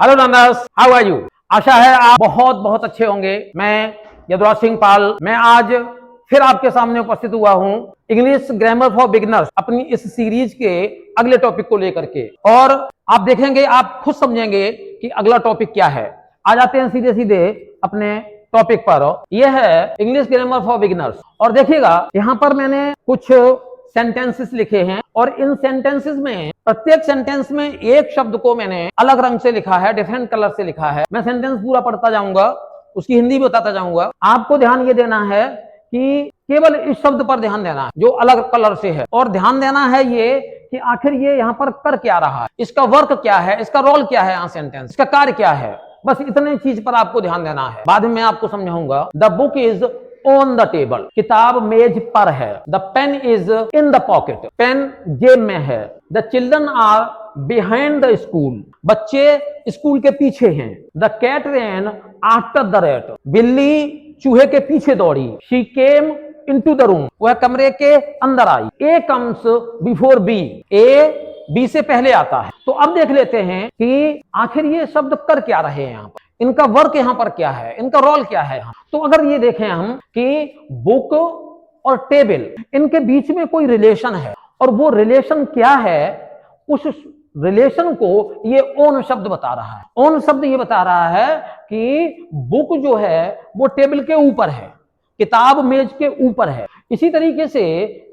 Hello नंदस, how are you. आशा है आप बहुत बहुत अच्छे होंगे। मैं यदुराज सिंह पाल, मैं आज फिर आपके सामने उपस्थित हुआ हूं इंग्लिश ग्रामर फॉर बिगिनर्स अपनी इस सीरीज के अगले टॉपिक को लेकर के। और आप देखेंगे, आप खुद समझेंगे कि अगला टॉपिक क्या है। आ जाते हैं सीधे सीधे अपने टॉपिक पर। यह है इंग्लिश ग्रामर फॉर बिगिनर्स। और देखिएगा, यहाँ पर मैंने कुछ सेंटेंसेस लिखे हैं और इन सेंटेंसेस में प्रत्येक सेंटेंस में एक शब्द को मैंने अलग रंग से लिखा है, डिफरेंट कलर से लिखा है। मैं सेंटेंस पूरा पढ़ता जाऊंगा, उसकी हिंदी भी बताता जाऊंगा। आपको ध्यान ये देना है कि केवल इस शब्द पर ध्यान देना है जो अलग कलर से है, और ध्यान देना है ये कि आखिर ये यहाँ पर कर क्या रहा है, इसका वर्क क्या है, इसका रोल क्या है, यहाँ सेंटेंस इसका कार्य क्या है। बस इतने चीज पर आपको ध्यान देना है। बाद में मैं आपको समझाऊंगा। The book is on the table, किताब मेज पर है। The pen is in the pocket, pen जेब में है। The children are behind the school, बच्चे स्कूल के पीछे हैं। The cat ran after the rat, बिल्ली चूहे के पीछे दौड़ी। She came into the room, वह कमरे के अंदर आई। A comes before B, A B से पहले आता है। तो अब देख लेते हैं कि आखिर ये शब्द कर क्या रहे हैं यहाँ पर, इनका वर्क यहाँ पर क्या है, इनका रोल क्या है यहाँ। तो अगर ये देखें हम कि बुक और टेबल, इनके बीच में कोई रिलेशन है, और वो रिलेशन क्या है, उस रिलेशन को ये ओन शब्द बता रहा है। ओन शब्द ये बता रहा है कि बुक जो है वो टेबल के ऊपर है, किताब मेज के ऊपर है। इसी तरीके से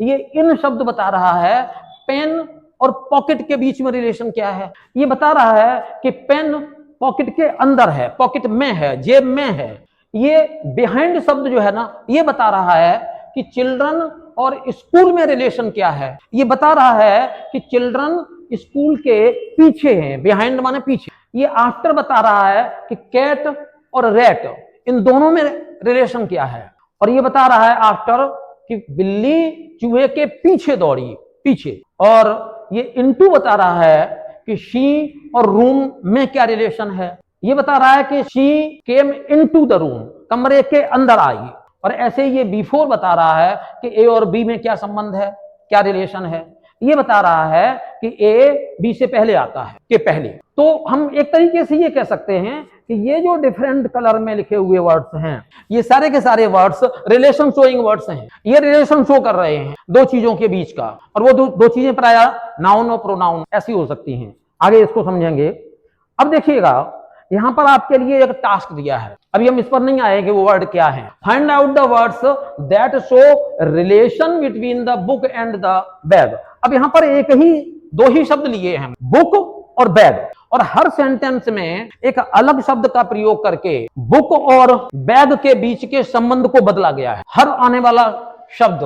ये इन शब्द बता रहा है पेन और पॉकेट के बीच में रिलेशन क्या है। ये बता रहा है कि पेन पॉकेट के अंदर है, पॉकेट में है, जेब में है। ये बिहाइंड शब्द जो है ना, ये बता रहा है कि चिल्ड्रन और स्कूल में रिलेशन क्या है। ये बता रहा है कि चिल्ड्रन स्कूल के पीछे हैं, बिहाइंड माने पीछे। ये आफ्टर बता रहा है कि कैट और रैट, इन दोनों में रिलेशन क्या है। और ये बता रहा है आफ्टर कि बिल्ली चूहे के पीछे दौड़ी, पीछे। और ये इनटू बता रहा है कि शी और रूम में क्या रिलेशन है। ये बता रहा है कि she came into the room, कमरे के अंदर आई। और ऐसे ये बिफोर बता रहा है कि ए और बी में क्या संबंध है, क्या रिलेशन है। ये बता रहा है कि ए बी से पहले आता है, के पहले। तो हम एक तरीके से ये कह सकते हैं कि ये जो डिफरेंट कलर में लिखे हुए वर्ड्स हैं, ये सारे के सारे वर्ड्स रिलेशन शोइंग वर्ड्स हैं। ये रिलेशन शो कर रहे हैं दो चीजों के बीच का, और वो दो चीजें प्राय नाउन और प्रोनाउन ऐसी हो सकती हैं। आगे इसको समझेंगे। अब देखिएगा, यहां पर आपके लिए एक टास्क दिया है। अभी हम इस पर नहीं आए कि वो वर्ड क्या है। Find out the words that show relation between the book and the bag. अब यहां पर दो ही शब्द लिए हैं, बुक और बैग, और हर सेंटेंस में एक अलग शब्द का प्रयोग करके बुक और बैग के बीच के संबंध को बदला गया है। हर आने वाला शब्द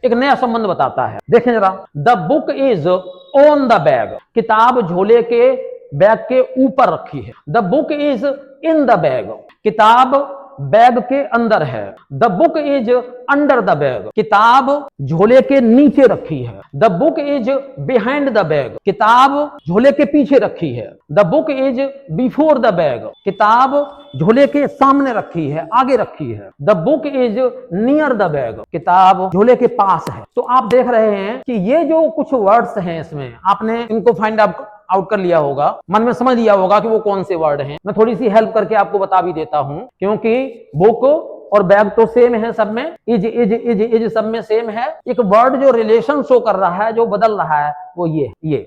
एक नया संबंध बताता है। देखें जरा, the book is on the bag, किताब झोले के बैग के ऊपर रखी है। The book is in the bag, किताब बैग के अंदर है। The book is under the bag, किताब झोले के नीचे रखी है। The book is behind the bag, किताब झोले के पीछे रखी है। The book is before the bag, किताब झोले के सामने रखी है, आगे रखी है। The book is near the bag, किताब झोले के पास है। तो आप देख रहे हैं कि ये जो कुछ वर्ड्स हैं, इसमें आपने इनको फाइंड आउट कर लिया होगा, मन में समझ लिया होगा कि वो कौन से वर्ड हैं। मैं थोड़ी सी हेल्प करके आपको बता भी देता हूं, क्योंकि बुक और बैग तो सेम है सब में, इज सब में सेम है। एक वर्ड जो रिलेशन शो कर रहा है, जो बदल रहा है, वो ये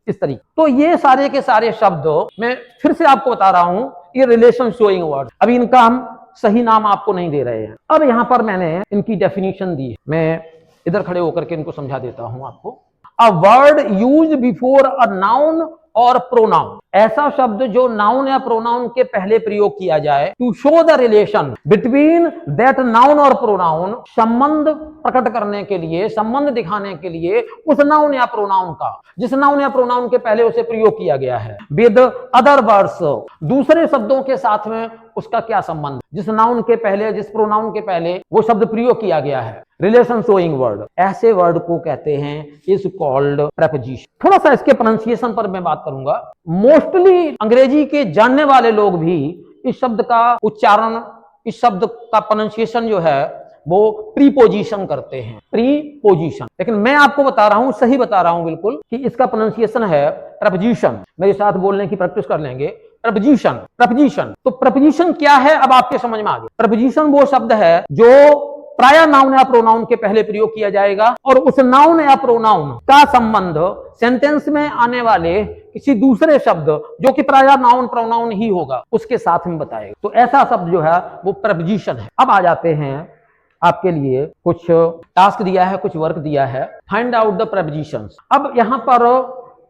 इस तरीके। तो ये सारे के सारे शब्द मैं फिर से आपको बता रहा हूं, ये रिलेशन शोइंग वर्ड। अभी इनका हम सही नाम आपको नहीं दे रहे हैं। अब यहां पर मैंने इनकी डेफिनेशन दी है, मैं इधर खड़े होकर के इनको समझा देता हूं आपको। A word used before a noun और प्रोनाउन, ऐसा शब्द जो नाउन या प्रोनाउन के पहले प्रयोग किया जाए, to show the relation between that noun और प्रोनाउन, संबंध प्रकट करने के लिए, संबंध दिखाने के लिए उस नाउन या प्रोनाउन का, जिस नाउन या प्रोनाउन के पहले उसे प्रयोग किया गया है। विद अदर वर्ड्स, दूसरे शब्दों के साथ में उसका क्या संबंध, जिस नाउन के पहले, जिस प्रोनाउन के पहले वो शब्द प्रयोग किया गया है। रिलेशन शोइंग वर्ड, ऐसे वर्ड को कहते हैं इज कॉल्ड प्रेपोजिशन। थोड़ा सा इसके प्रोनाउंसिएशन पर मैं बात करूंगा। मोस्टली अंग्रेजी के जानने वाले लोग भी इस शब्द का उच्चारण, इस शब्द का प्रोनाउंसिएशन जो है वो प्रीपोजिशन करते हैं, प्रीपोजिशन। लेकिन मैं आपको बता रहा हूं, सही बता रहा हूं बिल्कुल, कि इसका प्रोनाउंसिएशन है प्रेपोजिशन। मेरे साथ बोलने की प्रैक्टिस कर लेंगे। प्रपोजिशन। प्रपोजिशन, तो प्रपोजिशन क्या है अब आपके समझ में आ गया। प्रपोजिशन वो शब्द है जो प्राय नाउन या प्रोनाउन के पहले प्रयोग किया जाएगा और उस नाउन या प्रोनाउन का संबंध सेंटेंस में आने वाले किसी दूसरे शब्द जो कि प्राय नाउन प्रोनाउन ही होगा उसके साथ में बताएगा। तो ऐसा शब्द जो है वो प्रपोजिशन है। अब आ जाते हैं, आपके लिए कुछ टास्क दिया है, कुछ वर्क दिया है, फाइंड आउट द प्रपोजिशंस। अब यहाँ पर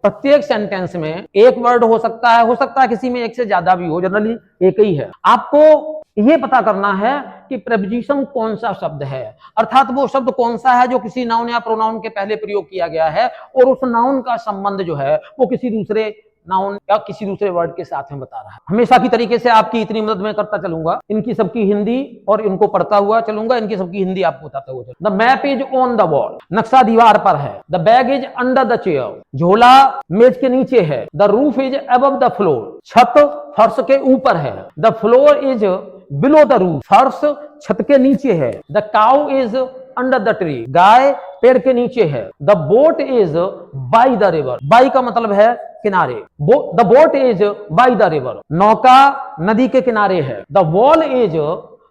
प्रत्येक सेंटेंस में एक वर्ड हो सकता है किसी में एक से ज्यादा भी हो, जनरली एक ही है। आपको ये पता करना है कि प्रपोजिशन कौन सा शब्द है, अर्थात वो शब्द कौन सा है जो किसी नाउन या प्रोनाउन के पहले प्रयोग किया गया है और उस नाउन का संबंध जो है वो किसी दूसरे नाउन या किसी दूसरे वर्ड के साथ में बता रहा है। हमेशा की तरीके से आपकी इतनी मदद मैं करता चलूंगा, इनकी सबकी हिंदी और इनको पढ़ता हुआ चलूंगा, इनकी सबकी हिंदी आपको बताता हुआ चलूंगा। The map is on the wall, नक्शा दीवार पर है। The bag is under the chair, झोला मेज के नीचे है। The roof is above the floor, छत फर्श के ऊपर है। The floor is below the roof, फर्श छत के नीचे है। The cow is under the tree, गाय पेड़ के नीचे है। The boat is by the river, by का मतलब है किनारे, the boat is by the river, नौका नदी के किनारे है। The wall is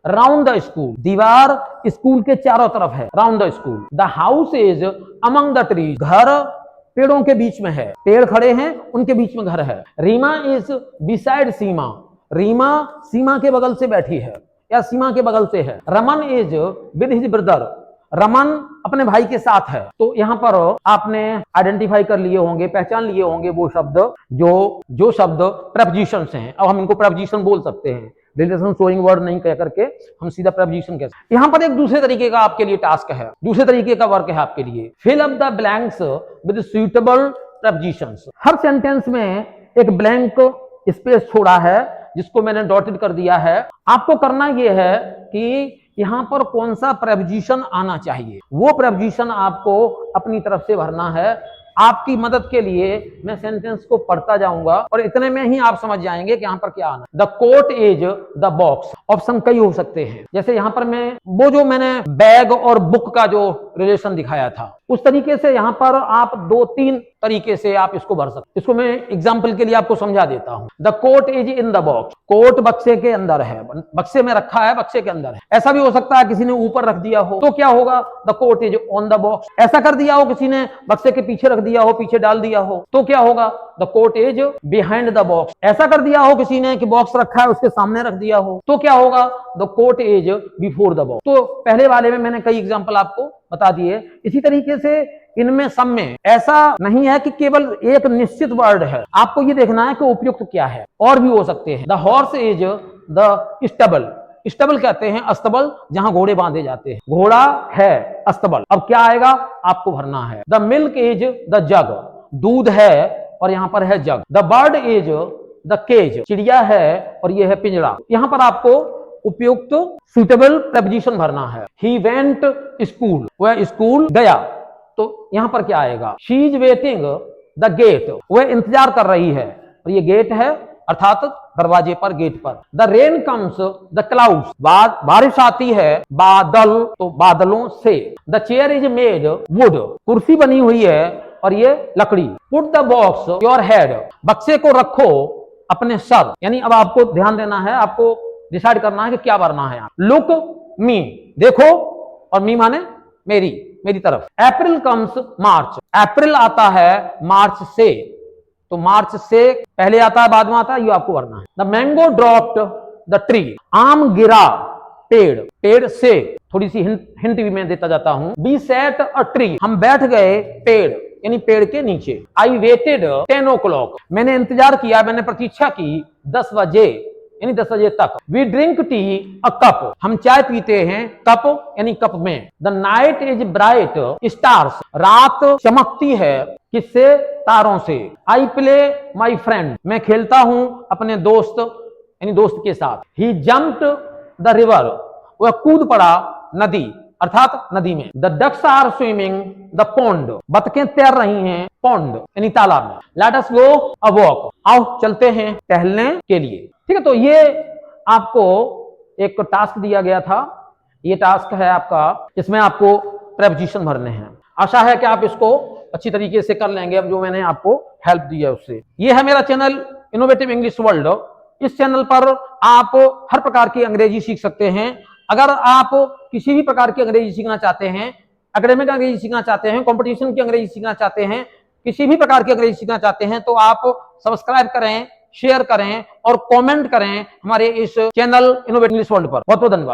round the school, दीवार स्कूल के चारों तरफ है, round the school. The house is among the tree, घर पेड़ों के बीच में है, पेड़ खड़े हैं उनके बीच में घर है। रीमा इज बिसाइड सीमा, रीमा सीमा के बगल से बैठी है या सीमा के बगल से है। Raman is with his brother, Raman अपने भाई के साथ है। तो यहाँ पर आपने आइडेंटिफाई कर लिए होंगे, पहचान लिए होंगे वो शब्द जो शब्द प्रपोजिशन हैं। अब हम इनको प्रपोजिशन बोल सकते हैं, रिलेशन शोइंग वर्ड नहीं कह करके हम सीधा प्रपोजिशन कह सकते हैं। यहाँ पर एक दूसरे तरीके का आपके लिए टास्क है, दूसरे तरीके का वर्क है आपके लिए। Fill up the blanks with suitable prepositions. हर सेंटेंस में एक ब्लैंक स्पेस छोड़ा है जिसको मैंने डॉटेड कर दिया है। आपको करना यह है कि यहां पर कौन सा प्रपोजिशन आना चाहिए वो प्रपोजिशन आपको अपनी तरफ से भरना है। आपकी मदद के लिए मैं सेंटेंस को पढ़ता जाऊंगा और इतने में ही आप समझ जाएंगे कि यहाँ पर क्या आना। The coat is the box, option कई हो सकते हैं। जैसे यहाँ पर मैं वो जो मैंने बैग और बुक का जो रिलेशन दिखाया था उस तरीके से यहाँ पर आप 2-3 तरीके से आप इसको भर सकते। इसको मैं एग्जाम्पल के लिए आपको समझा देता हूं। The coat is in the box, coat बक्से के अंदर है, बक्से में रखा है, बक्से के अंदर है। ऐसा भी हो सकता है किसी ने ऊपर रख दिया हो तो क्या होगा, the coat is on the box. ऐसा कर दिया हो किसी ने बक्से के पीछे रख दिया हो, पीछे डाल दिया हो तो क्या होगा, the coat is behind the box. ऐसा कर दिया हो किसी ने कि बॉक्स रखा है उसके सामने रख दिया हो तो क्या होगा, the coat is before the box. तो पहले वाले में मैंने कई एग्जाम्पल आपको बता दिए। इसी तरीके से इनमें सब में ऐसा नहीं है कि केवल एक निश्चित वर्ड है, आपको ये देखना है कि उपयुक्त क्या है, और भी हो सकते हैं। The horse is the stable, stable कहते हैं अस्तबल जहां घोड़े बांधे जाते हैं, घोड़ा है अस्तबल। अब क्या आएगा आपको भरना है। The milk is the jug, दूध है और यहां पर है jug. The bird is the cage, चिड़िया है और यह है पिंजरा। यहां पर आपको उपयुक्त सुटेबल प्रपोजिशन भरना है। ही वेंट स्कूल, वह स्कूल गया तो यहां पर क्या आएगा, she is waiting the gate, वह इंतजार कर रही है और ये गेट है अर्थात दरवाजे पर, गेट पर। The rain comes the clouds, बारिश आती है बादल तो बादलों से। The chair is made would, कुर्सी बनी हुई है और ये लकड़ी। Put the box your head, बक्से को रखो अपने सर, यानी अब आपको ध्यान देना है, आपको डिसाइड करना है कि क्या भरना है। लुक मी, देखो, और मी माने मेरी तरफ। अप्रैल कम्स मार्च, अप्रैल आता है मार्च से, तो मार्च से पहले आता है बाद में आता है, ये आपको भरना है। The mango dropped the tree, आम गिरा पेड़, पेड़ से। थोड़ी सी हिंट भी मैं देता जाता हूं। बी सेट अ ट्री, हम बैठ गए पेड़ यानी पेड़ के नीचे। आई वेटेड 10 o'clock, मैंने इंतजार किया, मैंने प्रतीक्षा की 10 बजे यानी 10 बजे तक। We drink tea a cup, हम चाय पीते हैं कप यानी कप में। The night is bright stars, रात चमकती है किससे, तारों से। आई प्ले माई फ्रेंड, मैं खेलता हूं अपने दोस्त यानी दोस्त के साथ। ही जम्प्ड द रिवर, वह कूद पड़ा नदी अर्थात नदी में। The ducks are swimming the pond, बतखें तैर रही हैं पॉन्ड यानी तालाब में। Let us go a walk, आओ चलते हैं टहलने के लिए। ठीक है, तो ये आपको एक टास्क दिया गया था, ये टास्क है आपका, इसमें आपको प्रपोजिशन भरने हैं। आशा है कि आप इसको अच्छी तरीके से कर लेंगे, अब जो मैंने आपको हेल्प दी है उससे। ये है मेरा चैनल इनोवेटिव इंग्लिश वर्ल्ड। इस चैनल पर आप हर प्रकार की अंग्रेजी सीख सकते हैं। अगर आप किसी भी प्रकार की अंग्रेजी सीखना चाहते हैं, एकेडमिक अंग्रेजी सीखना चाहते हैं, कंपटीशन की अंग्रेजी सीखना चाहते हैं, किसी भी प्रकार की अंग्रेजी सीखना चाहते हैं, तो आप सब्सक्राइब करें, शेयर करें और कमेंट करें हमारे इस चैनल इनोवेटिव इंग्लिश वर्ल्ड पर। बहुत बहुत धन्यवाद।